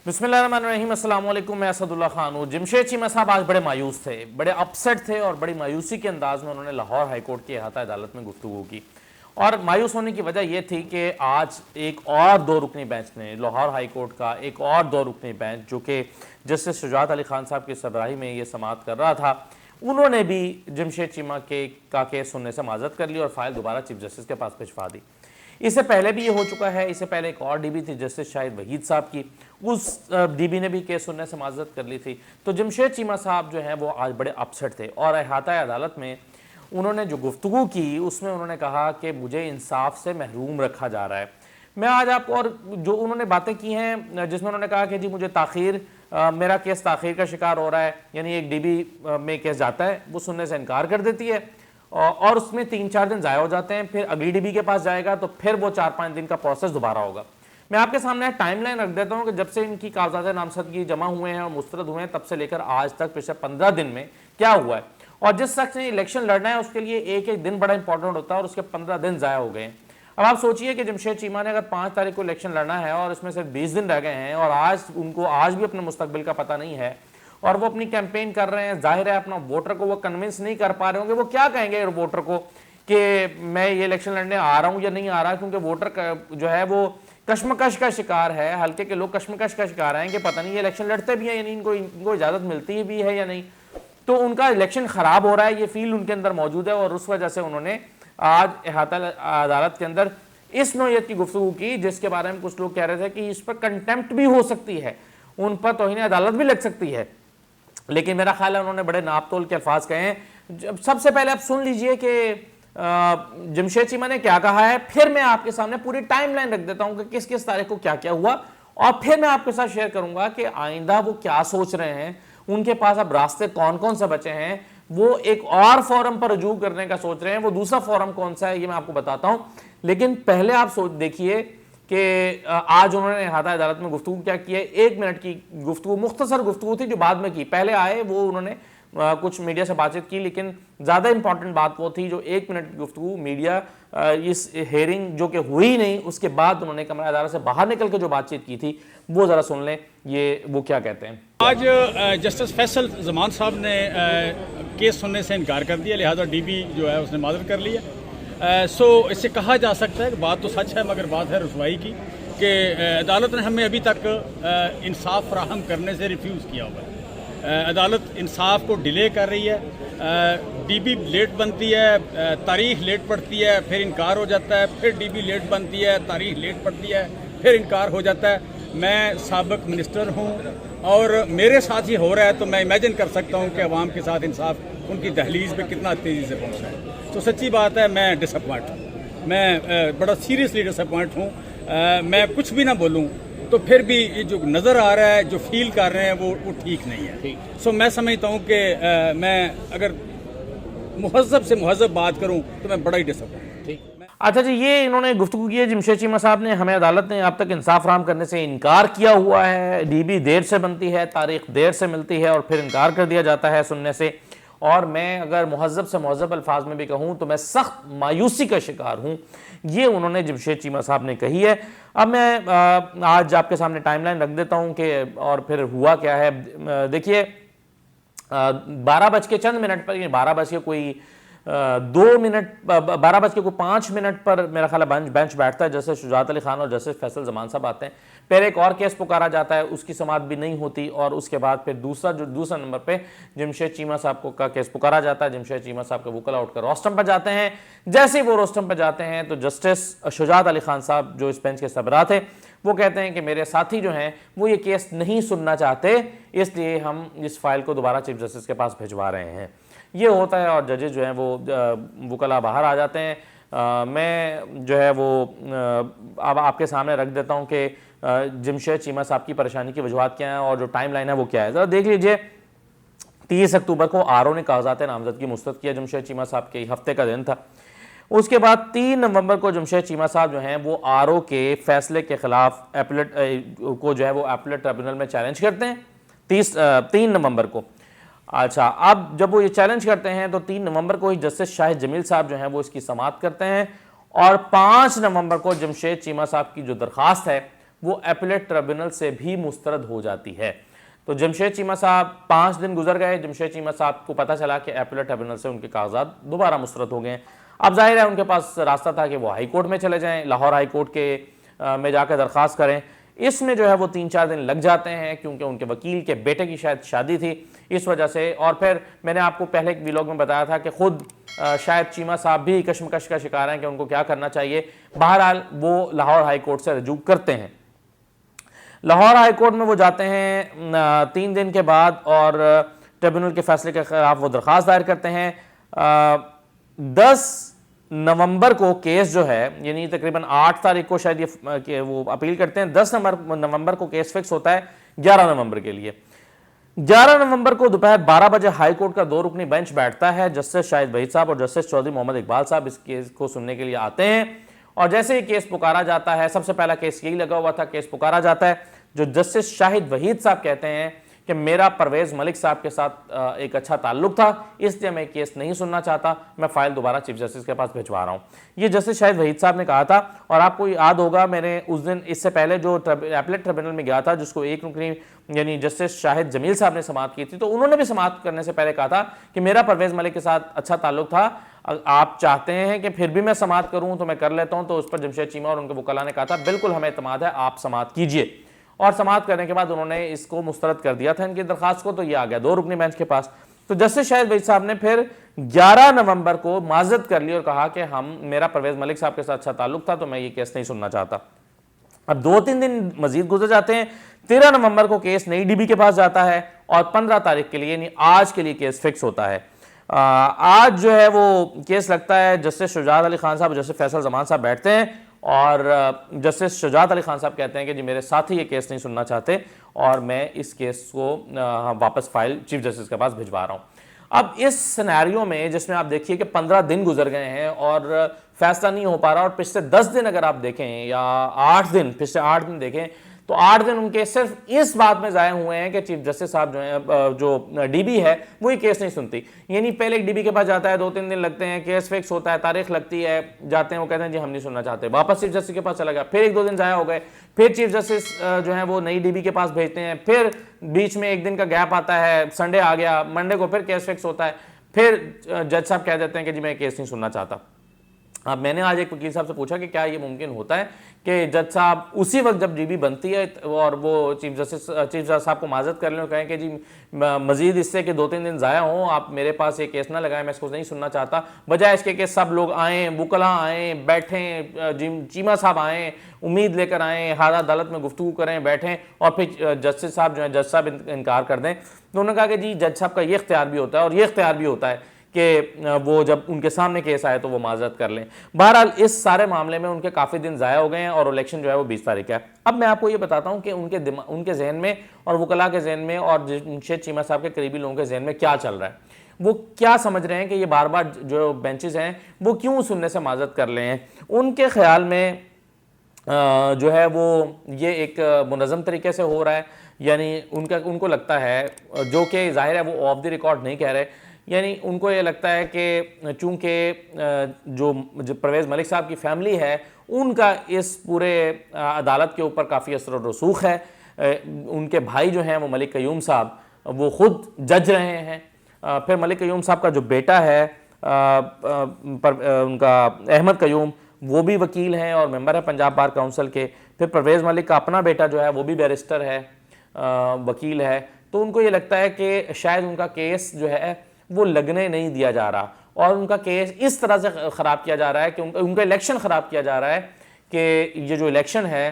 बिस्मिल्लाहिर्रहमानिर्रहीम, अस्सलाम वालेकुम। मैं असदुल्ला खान हूँ। जमशेद चीमा साहब आज बड़े मायूस थे, बड़े अपसेट थे और बड़ी मायूसी के अंदाज में उन्होंने लाहौर हाई कोर्ट की अहाता अदालत में गुफ्तगू की। और मायूस होने की वजह यह थी कि आज एक और दो रुकनी बेंच ने, लाहौर हाई कोर्ट का एक और दो रुकनी बेंच जो कि जस्टिस शुजात अली खान साहब की सरबराही में ये समाअत कर रहा था, उन्होंने भी जमशेद चीमा का केस सुनने से माजरत कर ली और फाइल दोबारा चीफ जस्टिस के पास भिजवा दी। इससे पहले भी ये हो चुका है। इससे पहले एक और डीबी थी जस्टिस शाहिद वहीद साहब की, उस डीबी ने भी केस सुनने से माजरत कर ली थी। तो जमशेद चीमा साहब जो हैं वो आज बड़े अपसेट थे और अहाता अदालत में उन्होंने जो गुफ्तगू की उसमें उन्होंने कहा कि मुझे इंसाफ से महरूम रखा जा रहा है। मैं आज आपको, और जो उन्होंने बातें की हैं जिसमें उन्होंने कहा कि जी मुझे ताख़ीर, मेरा केस ताख़ीर का शिकार हो रहा है, यानी एक डीबी में केस जाता है, वो सुनने से इनकार कर देती है और उसमें 3-4 दिन ज़ाया हो जाते हैं, फिर अगली डीबी के पास जाएगा तो फिर वो 4-5 दिन का प्रोसेस दोबारा होगा। मैं आपके सामने टाइमलाइन रख देता हूँ कि जब से इनकी कागजात नामजदगी जमा हुए हैं और मुस्तरद हुए हैं तब से लेकर आज तक पिछले 15 दिन में क्या हुआ है। और जिस शख्स ने इलेक्शन लड़ना है उसके लिए एक एक दिन बड़ा इंपॉर्टेंट होता है और उसके 15 दिन ज़ाया हो गए हैं। अब आप सोचिए कि जमशेद चीमा ने अगर 5 तारीख को इलेक्शन लड़ना है और इसमें सिर्फ 20 दिन रह गए हैं और आज उनको आज भी अपने मुस्तकबिल का पता नहीं है और वो अपनी कैंपेन कर रहे हैं, जाहिर है अपना वोटर को वो कन्विंस नहीं कर पा रहे होंगे। वो क्या कहेंगे वोटर को कि मैं ये इलेक्शन लड़ने आ रहा हूँ या नहीं आ रहा, क्योंकि वोटर जो है वो कश्मकश का शिकार है। हल्के के लोग कश्मकश का शिकार हैं कि पता नहीं ये इलेक्शन लड़ते भी हैं या नहीं, इनको इजाज़त मिलती भी है या नहीं। तो उनका इलेक्शन ख़राब हो रहा है, ये फील उनके अंदर मौजूद है और उस वजह से उन्होंने आज अहाता अदालत के अंदर इस नौयत की गुफ्तगू की जिसके बारे में कुछ लोग कह रहे थे कि इस पर कंटेम्प्ट भी हो सकती है, उन पर तौहीन अदालत भी लग सकती है। लेकिन मेरा ख्याल है उन्होंने बड़े नाप तोल के अल्फाज कहे हैं। सबसे पहले आप सुन लीजिए कि जमशेद चीमा ने क्या कहा है, फिर मैं आपके सामने पूरी टाइमलाइन रख देता हूं कि किस किस तारीख को क्या क्या हुआ और फिर मैं आपके साथ शेयर करूंगा कि आइंदा वो क्या सोच रहे हैं, उनके पास अब रास्ते कौन कौन से बचे हैं। वो एक और फोरम पर रजू करने का सोच रहे हैं, वो दूसरा फोरम कौन सा है ये मैं आपको बताता हूं। लेकिन पहले आप देखिए कि आज उन्होंने अहाता अदालत में गुफ्तगू क्या की है। 1 मिनट की गुफ्तगू, मुख्तसर गुफ्तगू थी जो बाद में की। पहले आए वो उन्होंने कुछ मीडिया से बातचीत की, लेकिन ज़्यादा इंपॉर्टेंट बात वो थी जो 1 मिनट की गुफ्तगू मीडिया इस हेयरिंग जो कि हुई नहीं उसके बाद उन्होंने कमरा अदालत से बाहर निकल के जो बातचीत की थी वो ज़रा सुन लें, ये वो क्या कहते हैं। आज जस्टिस फैसल जमान साहब ने केस सुनने से इनकार कर दिया, लिहाजा डीबी जो है उसने माजर कर लिया। सो इससे कहा जा सकता है कि बात तो सच है मगर बात है रसवाई की कि अदालत ने हमें अभी तक इंसाफ फराहम करने से रिफ्यूज़ किया हुआ है। अदालत इंसाफ को डिले कर रही है, डीबी लेट बनती है, तारीख लेट पड़ती है, फिर इनकार हो जाता है, फिर डीबी लेट बनती है, तारीख लेट पड़ती है, फिर इनकार हो जाता है। मैं साबिक मिनिस्टर हूँ और मेरे साथ ही हो रहा है तो मैं इमेजिन कर सकता हूँ कि अवाम के साथ इंसाफ उनकी दहलीज पे कितना तेज़ी से पहुँचा है। तो सच्ची बात है मैं डिसअपॉइंट हूँ, मैं बड़ा सीरियसली डिसअपॉइंट हूँ। मैं कुछ भी ना बोलूँ तो फिर भी ये जो नज़र आ रहा है, जो फील कर रहे हैं वो ठीक नहीं है। सो मैं समझता हूँ कि मैं अगर मुहज़्ज़ब से मुहज़्ज़ब बात करूँ तो मैं बड़ा ही डिसअपॉइंट। अच्छा जी, ये इन्होंने गुफ्तगू की है जमशेद चीमा साहब ने। हमें अदालत ने अब तक इंसाफ फराहम करने से इनकार किया हुआ है, डीबी देर से बनती है, तारीख देर से मिलती है और फिर इनकार कर दिया जाता है सुनने से। और मैं अगर मुहज़्ज़ब से मुहज़्ज़ब अल्फाज में भी कहूँ तो मैं सख्त मायूसी का शिकार हूँ, ये उन्होंने जमशेद चीमा साहब ने कही है। अब मैं आज आपके सामने टाइमलाइन रख देता हूँ कि और फिर हुआ क्या है। देखिए 12 बज के चंद मिनट पर, 12 बज के कोई 2 मिनट, 12 बज के कोई 5 मिनट पर मेरा ख्याल बेंच बैठता है। जैसे शुजात अली खान और जैसे फैसल जमान साहब आते हैं, फिर एक और केस पुकारा जाता है, उसकी समाअत भी नहीं होती और उसके बाद फिर दूसरा नंबर पे जमशेद चीमा साहब का केस पुकारा जाता है। जमशेद चीमा साहब के वकला उठकर रोस्टम पर जाते हैं। जैसे ही वो रोस्टम पर जाते हैं तो जस्टिस शुजात अली खान साहब जो इस बेंच के सरबराह थे वो कहते हैं कि मेरे साथी जो हैं वो ये केस नहीं सुनना चाहते, इसलिए हम इस फाइल को दोबारा चीफ जस्टिस के पास भिजवा रहे हैं। ये होता है और जजेस जो हैं वो वकला बाहर आ जाते हैं। मैं जो है वो अब आपके सामने रख देता हूँ कि जमशेद चीमा साहब की परेशानी की वजूहत क्या है और जो टाइम लाइन है वो क्या है। ज़रा देख लीजिए। 30 अक्टूबर को आरओ ने कागजात नामजदगी मुस्तरद किया जमशेद चीमा साहब के, हफ्ते का दिन था। उसके बाद 3 नवंबर को जमशेद चीमा साहब जो हैं वो आरओ के फैसले के खिलाफ एपलेट को जो है वो एपलेट ट्रिब्यूनल में चैलेंज करते हैं 3 नवंबर को। अच्छा, अब जब वो ये चैलेंज करते हैं तो 3 नवंबर को ही जस्टिस शाहिद जमील साहब जो हैं वो इसकी समाअत करते हैं और 5 नवंबर को जमशेद चीमा साहब की जो दरख्वास्त है वो एपीलेट ट्रिब्यूनल से भी मुस्तरद हो जाती है। तो जमशेद चीमा साहब 5 दिन गुजर गए, जमशेद चीमा साहब को पता चला कि एपीलेट ट्रिब्यूनल से उनके कागजात दोबारा मुस्तरद हो गए। अब जाहिर है उनके पास रास्ता था कि वो हाई कोर्ट में चले जाएं, लाहौर हाई कोर्ट के में जाकर दरख्वास्त करें। इसमें जो है वो 3-4 दिन लग जाते हैं क्योंकि उनके वकील के बेटे की शायद शादी थी, इस वजह से। और फिर मैंने आपको पहले एक व्लॉग में बताया था कि खुद शायद चीमा साहब भी कशमकश का शिकार हैं कि उनको क्या करना चाहिए। बहरहाल वो लाहौर हाई कोर्ट से रजू करते हैं। लाहौर हाई कोर्ट में वो जाते हैं 3 दिन के बाद और ट्रिब्यूनल के फैसले के खिलाफ वो दरख्वास्त दायर करते हैं। 10 नवंबर को केस जो है, यानी तकरीबन 8 तारीख को शायद ये वो अपील करते हैं। 10 नवंबर को केस फिक्स होता है 11 नवंबर के लिए। 11 नवंबर को दोपहर 12 बजे हाई कोर्ट का 2 रुकनी बेंच बैठता है। जस्टिस शाहिद वहीद साहब और जस्टिस चौधरी मोहम्मद इकबाल साहब इस केस को सुनने के लिए आते हैं। और जैसे ही केस पुकारा जाता है, सबसे पहला केस यही लगा हुआ था, केस पुकारा जाता है, जो जस्टिस शाहिद वहीद साहब कहते हैं कि मेरा परवेज मलिक साहब के साथ एक अच्छा ताल्लुक था, इसलिए मैं केस नहीं सुनना चाहता, मैं फाइल दोबारा चीफ जस्टिस के पास भिजवा रहा हूँ। ये जस्टिस शाहिद वहीद साहब ने कहा था। और आपको याद होगा मैंने उस दिन इससे पहले जो एपीलेट ट्रिब्यूनल में गया था, जिसको एक रुकनी यानी जस्टिस शाहिद जमील साहब ने समाअत की थी, तो उन्होंने भी समाअत करने से पहले कहा था कि मेरा परवेज मलिक के साथ अच्छा ताल्लुक था, आप चाहते हैं कि फिर भी मैं समाअत करूं तो मैं कर लेता हूं। तो उस पर जमशेद चीमा और उनके वकला ने कहा था बिल्कुल हमें एतमाद है, आप समाअत कीजिए। और समाअत करने के बाद उन्होंने इसको मुस्तरद कर दिया था इनकी दरखास्त को, तो ये आ गया 2 रुकनी बेंच के पास। तो जस्टिस शाहिद वहीद साहब ने फिर 11 नवंबर को माजरत कर ली और कहा कि मेरा परवेज मलिक साहब के साथ अच्छा ताल्लुक था, तो मैं ये केस नहीं सुनना चाहता। अब 2-3 दिन मजीद गुजर जाते हैं। 13 नवंबर को केस नई डीबी के पास जाता है और 15 तारीख के लिए यानी आज के लिए केस फिक्स होता है। आज जो है वो केस लगता है, जस्टिस शुजात अली खान साहब, जस्टिस फैसल जमान साहब बैठते हैं और जस्टिस शुजात अली खान साहब कहते हैं कि जी मेरे साथी ये केस नहीं सुनना चाहते और मैं इस केस को वापस फाइल चीफ जस्टिस के पास भिजवा रहा हूँ। अब इस सिनेरियो में जिसमें आप देखिए कि 15 दिन गुजर गए हैं और फैसला नहीं हो पा रहा, और पिछले 10 दिन अगर आप देखें या 8 दिन, पिछले 8 दिन देखें तो 8 दिन उनके सिर्फ इस बात में ज़ाया हुए हैं कि चीफ जस्टिस साहब जो है, जो डीबी है वो ये केस नहीं सुनती। यानी पहले एक डीबी के पास जाता है, 2-3 दिन लगते हैं, केस फिक्स होता है, तारीख लगती है, जाते हैं, वो कहते हैं जी हम नहीं सुनना चाहते, वापस चीफ जस्टिस के पास चला गया, फिर 1-2 दिन ज़ाया हो गए, फिर चीफ जस्टिस जो है वो नई डीबी के पास भेजते हैं, फिर बीच में 1 दिन का गैप आता है, संडे आ गया, मंडे को फिर केस फिक्स होता है, फिर जज साहब कह देते हैं कि जी मैं केस नहीं सुनना चाहता। अब मैंने आज एक वकील साहब से पूछा कि क्या ये मुमकिन होता है कि जज साहब उसी वक्त जब डीबी बनती है और वो चीफ जज साहब को माजरत कर लें और कहें कि जी मजीद इससे कि 2-3 दिन ज़ाया हों, आप मेरे पास ये केस ना लगाएं, मैं इसको नहीं सुनना चाहता, बजाय इसके कि सब लोग आएँ, वकला आएँ, बैठें, चीमा साहब आएँ, उम्मीद लेकर आएँ, हाल अदालत में गुफ्तगू करें, बैठें और फिर जस्टिस साहब जो है जज साहब इनकार कर दें। तो उन्होंने कहा कि जी जज साहब का ये इख्तियार भी होता है और ये इख्तियार भी होता है कि वो जब उनके सामने केस आए तो वो माजरत कर लें। बहरहाल इस सारे मामले में उनके काफ़ी दिन ज़ाया हो गए हैं और इलेक्शन जो है वो 20 तारीख का है। अब मैं आपको ये बताता हूँ कि उनके जहन में और वकला के जहन में और जमशेद चीमा साहब के करीबी लोगों के जहन में क्या चल रहा है, वो क्या समझ रहे हैं कि ये बार बार जो बेंचेस हैं वो क्यों सुनने से माजरत कर रहे हैं। उनके ख्याल में जो है वो ये एक मुनज़्ज़म तरीके से हो रहा है, यानी उनको लगता है, जो कि ज़ाहिर है वो ऑफ द रिकॉर्ड नहीं कह रहे, यानी उनको ये लगता है कि चूँकि जो परवेज़ मलिक साहब की फैमिली है उनका इस पूरे अदालत के ऊपर काफ़ी असर और रसूख है। उनके भाई जो हैं वो मलिक क़य्यूम साहब वो ख़ुद जज रहे हैं, फिर मलिक क़य्यूम साहब का जो बेटा है उनका अहमद क़य्यूम वो भी वकील हैं और मेंबर है पंजाब बार काउंसिल के, फिर परवेज़ मलिक का अपना बेटा जो है वो भी बैरिस्टर है, वकील है। तो उनको ये लगता है कि शायद उनका केस जो है वो लगने नहीं दिया जा रहा और उनका केस इस तरह से ख़राब किया जा रहा है कि उनका इलेक्शन ख़राब किया जा रहा है कि ये जो इलेक्शन है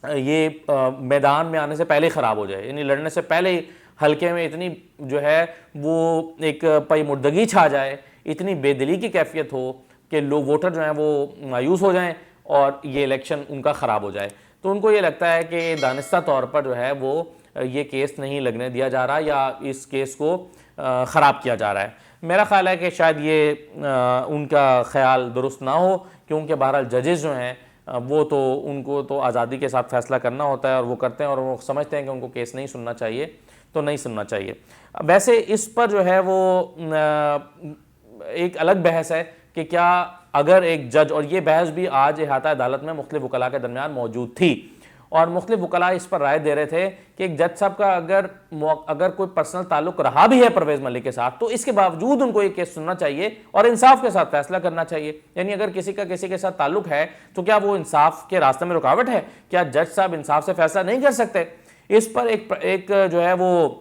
ये मैदान में आने से पहले ख़राब हो जाए, यानी लड़ने से पहले ही हल्के में इतनी जो है वो एक पईमुर्दगी छा जाए, इतनी बेदिली की कैफियत हो कि लोग वोटर जो हैं वो मायूस हो जाएं और ये इलेक्शन उनका ख़राब हो जाए। तो उनको ये लगता है कि दानिस्ता तौर पर जो है वो ये केस नहीं लगने दिया जा रहा या इस केस को ख़राब किया जा रहा है। मेरा ख्याल है कि शायद ये उनका ख्याल दुरुस्त ना हो, क्योंकि बहरहाल जजेस जो हैं वो तो उनको तो आज़ादी के साथ फ़ैसला करना होता है और वो करते हैं और वो समझते हैं कि उनको केस नहीं सुनना चाहिए तो नहीं सुनना चाहिए। वैसे इस पर जो है वो एक अलग बहस है कि क्या अगर एक जज, और ये बहस भी आज इहाता अदालत में मुख्तलिफ वकला के दरमियान मौजूद थी और मुख्तलिफ वकला इस पर राय दे रहे थे कि एक जज साहब का अगर कोई पर्सनल ताल्लुक रहा भी है परवेज़ मलिक के साथ, तो इसके बावजूद उनको ये केस सुनना चाहिए और इंसाफ के साथ फैसला करना चाहिए। यानी अगर किसी का किसी के साथ ताल्लुक है तो क्या वो इंसाफ के रास्ते में रुकावट है? क्या जज साहब इंसाफ से फैसला नहीं कर सकते? इस पर एक जो है वो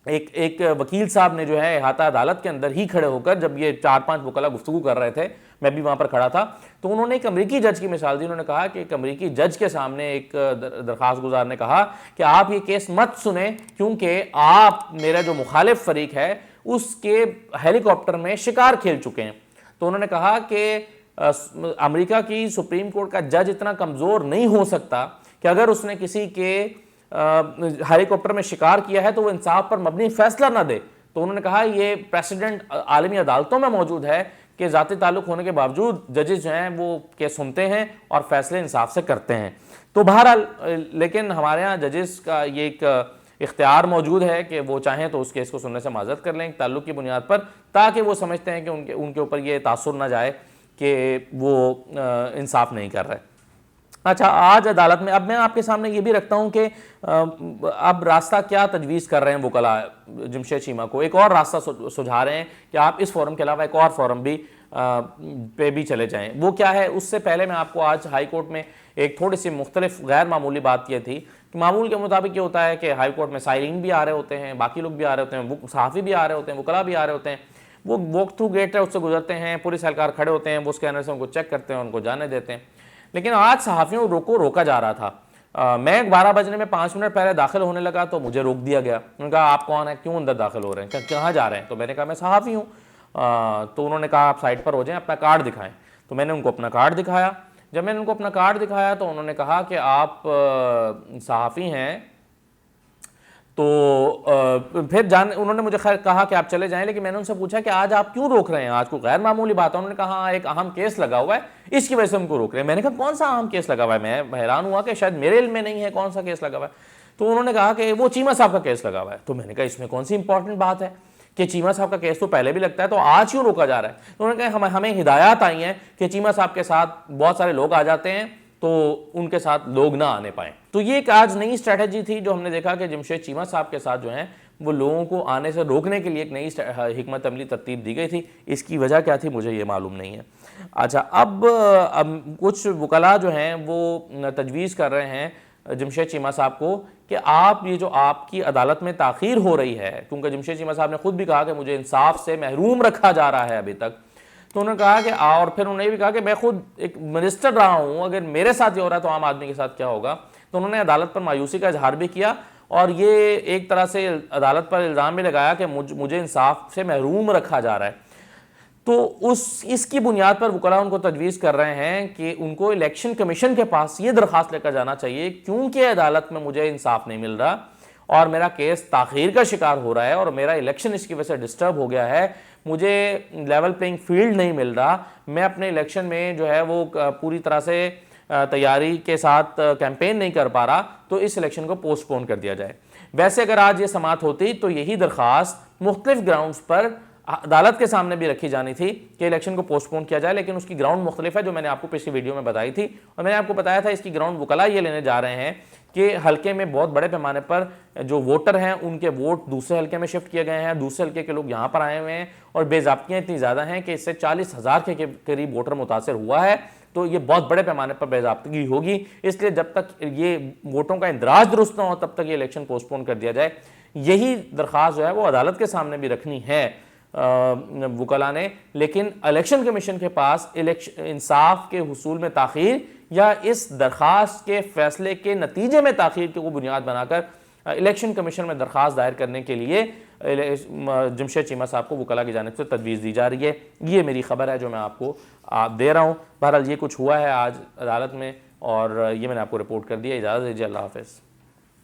एक वकील साहब ने जो है अहाता अदालत के अंदर ही खड़े होकर, जब ये 4-5 वकला गुफ्तगू कर रहे थे, मैं भी वहां पर खड़ा था, तो उन्होंने एक अमरीकी जज की मिसाल दी। उन्होंने कहा कि एक अमरीकी जज के सामने एक दरखास्त गुजार ने कहा कि आप ये केस मत सुने क्योंकि आप, मेरा जो मुखालिफ फरीक है, उसके हेलीकॉप्टर में शिकार खेल चुके हैं। तो उन्होंने कहा कि अमेरिका की सुप्रीम कोर्ट का जज इतना कमज़ोर नहीं हो सकता कि अगर उसने किसी के हेलीकॉप्टर में शिकार किया है तो वो इंसाफ पर मबनी फैसला ना दे। तो उन्होंने कहा ये प्रेसिडेंट आलमी अदालतों में मौजूद है कि ज़ाती ताल्लुक होने के बावजूद जजेस जो हैं वो केस सुनते हैं और फैसले इंसाफ से करते हैं। तो बहरहाल, लेकिन हमारे यहाँ जजेस का ये एक इख्तियार मौजूद है कि वो चाहें तो उस केस को सुनने से माजरत कर लें ताल्लुक की बुनियाद पर, ताकि वो समझते हैं कि उनके ऊपर ये तासुर ना जाए कि वो इंसाफ नहीं कर रहे। अच्छा, आज अदालत में अब मैं आपके सामने ये भी रखता हूँ कि अब रास्ता क्या तजवीज़ कर रहे हैं वकला जमशेद चीमा को। एक और रास्ता सुझा रहे हैं कि आप इस फोरम के अलावा एक और फोरम भी पे भी चले जाएं। वो क्या है? उससे पहले मैं आपको आज हाई कोर्ट में एक थोड़ी सी मुख्तलिफ गैर मामूली बात ये थी कि मामूल के मुताबिक ये होता है कि हाई कोर्ट में साइलिन भी आ रहे होते हैं, बाकी लोग भी आ रहे होते हैं, सहाफ़ी भी आ रहे होते हैं, वकला भी आ रहे होते हैं। वो वॉक थ्रू गेट है, उससे गुजरते हैं, पुलिस एहलकार खड़े होते हैं, वो स्कैनर से उनको चेक करते हैं, उनको जाने देते हैं। लेकिन आज सहाफ़ियों को रोका जा रहा था। मैं 12 बजने में 5 मिनट पहले दाखिल होने लगा तो मुझे रोक दिया गया। उन्होंने कहा आप कौन है, क्यों अंदर दाखिल हो रहे हैं, कहाँ जा रहे हैं? तो मैंने कहा मैं सहाफ़ी हूँ। तो उन्होंने कहा आप साइड पर हो जाएं, अपना कार्ड दिखाएं। तो मैंने उनको अपना कार्ड दिखाया। जब मैंने उनको अपना कार्ड दिखाया तो उन्होंने कहा कि आप सहाफ़ी हैं। तो फिर उन्होंने मुझे खैर कहा कि आप चले जाएं, लेकिन मैंने उनसे पूछा कि आज आप क्यों रोक रहे हैं, आज कोई गैर मामूली बात है? उन्होंने कहा एक अहम केस लगा हुआ है, इसकी वजह से उनको रोक रहे हैं। मैंने कहा कौन सा अहम केस लगा हुआ है? मैं हैरान हुआ कि शायद मेरे इल्म में नहीं है कौन सा केस लगा हुआ है। तो उन्होंने कहा कि वो चीमा साहब का केस लगा हुआ है। तो मैंने कहा इसमें कौन सी इंपॉर्टेंट बात है कि चीमा साहब का केस तो पहले भी लगता है, तो आज क्यों रोका जा रहा है? तो उन्होंने कहा हमें हिदायत आई है कि चीमा साहब के साथ बहुत सारे लोग आ जाते हैं तो उनके साथ लोग ना आने पाए। तो ये एक आज नई स्ट्रैटेजी थी जो हमने देखा कि जमशेद चीमा साहब के साथ जो है वो लोगों को आने से रोकने के लिए एक नई हिकमत अमली तरतीब दी गई थी। इसकी वजह क्या थी मुझे ये मालूम नहीं है। अच्छा, अब कुछ वकला जो हैं वो तजवीज़ कर रहे हैं जमशेद चीमा साहब को कि आप ये जो आपकी अदालत में ताख़ीर हो रही है, क्योंकि जमशेद चीमा साहब ने खुद भी कहा कि मुझे इंसाफ से महरूम रखा जा रहा है अभी तक। तो उन्होंने कहा कि और फिर उन्होंने भी कहा कि मैं खुद एक मिनिस्टर रहा हूँ, अगर मेरे साथ ये हो रहा है तो आम आदमी के साथ क्या होगा? तो उन्होंने अदालत पर मायूसी का इजहार भी किया और ये एक तरह से अदालत पर इल्ज़ाम भी लगाया कि मुझे इंसाफ से महरूम रखा जा रहा है। तो इसकी बुनियाद पर वकला उनको तजवीज़ कर रहे हैं कि उनको इलेक्शन कमीशन के पास ये दरख्वास्त लेकर जाना चाहिए, क्योंकि अदालत में मुझे इंसाफ नहीं मिल रहा और मेरा केस ताख़ीर का शिकार हो रहा है और मेरा इलेक्शन इसकी वजह से डिस्टर्ब हो गया है, मुझे लेवल प्लेइंग फील्ड नहीं मिल रहा, मैं अपने इलेक्शन में जो है वो पूरी तरह से तैयारी के साथ कैंपेन नहीं कर पा रहा, तो इस इलेक्शन को पोस्टपोन कर दिया जाए। वैसे अगर आज ये समाअत होती तो यही दरख्वास्त मुख्तलिफ ग्राउंड्स पर अदालत के सामने भी रखी जानी थी कि इलेक्शन को पोस्टपोन किया जाए, लेकिन उसकी ग्राउंड मुख्तलिफ है जो मैंने आपको पिछली वीडियो में बताई थी। और मैंने आपको बताया था इसकी ग्राउंड वकला ये लेने जा रहे हैं कि हल्के में बहुत बड़े पैमाने पर जो वोटर हैं उनके वोट दूसरे हल्के में शिफ्ट किए गए हैं, दूसरे हल्के के लोग यहाँ पर आए हुए हैं और बेज़ाब्तियाँ इतनी ज़्यादा हैं कि इससे 40,000 के करीब वोटर मुतासर हुआ है। तो ये बहुत बड़े पैमाने पर बेज़ाब्तगी होगी, इसलिए जब तक ये वोटों का इंदराज दुरुस्त ना हो तब तक ये इलेक्शन पोस्टपोन कर दिया जाए। यही दरख्वास्त जो है वो अदालत के सामने भी रखनी है वकला ने, लेकिन इलेक्शन कमीशन के पास इंसाफ के हुसूल में ताख़ीर या इस दरख्वास्त के फैसले के नतीजे में ताख़ीर को बुनियाद बनाकर इलेक्शन कमीशन में दरख्वास्त दायर करने के लिए जमशेद चीमा साहब को वकला की जानिब से तजवीज़ दी जा रही है। ये मेरी खबर है जो मैं आपको दे रहा हूँ। बहरहाल ये कुछ हुआ है आज अदालत में और ये मैंने आपको रिपोर्ट कर दिया। इजाज़त दीजिए, अल्लाह हाफ़िज़।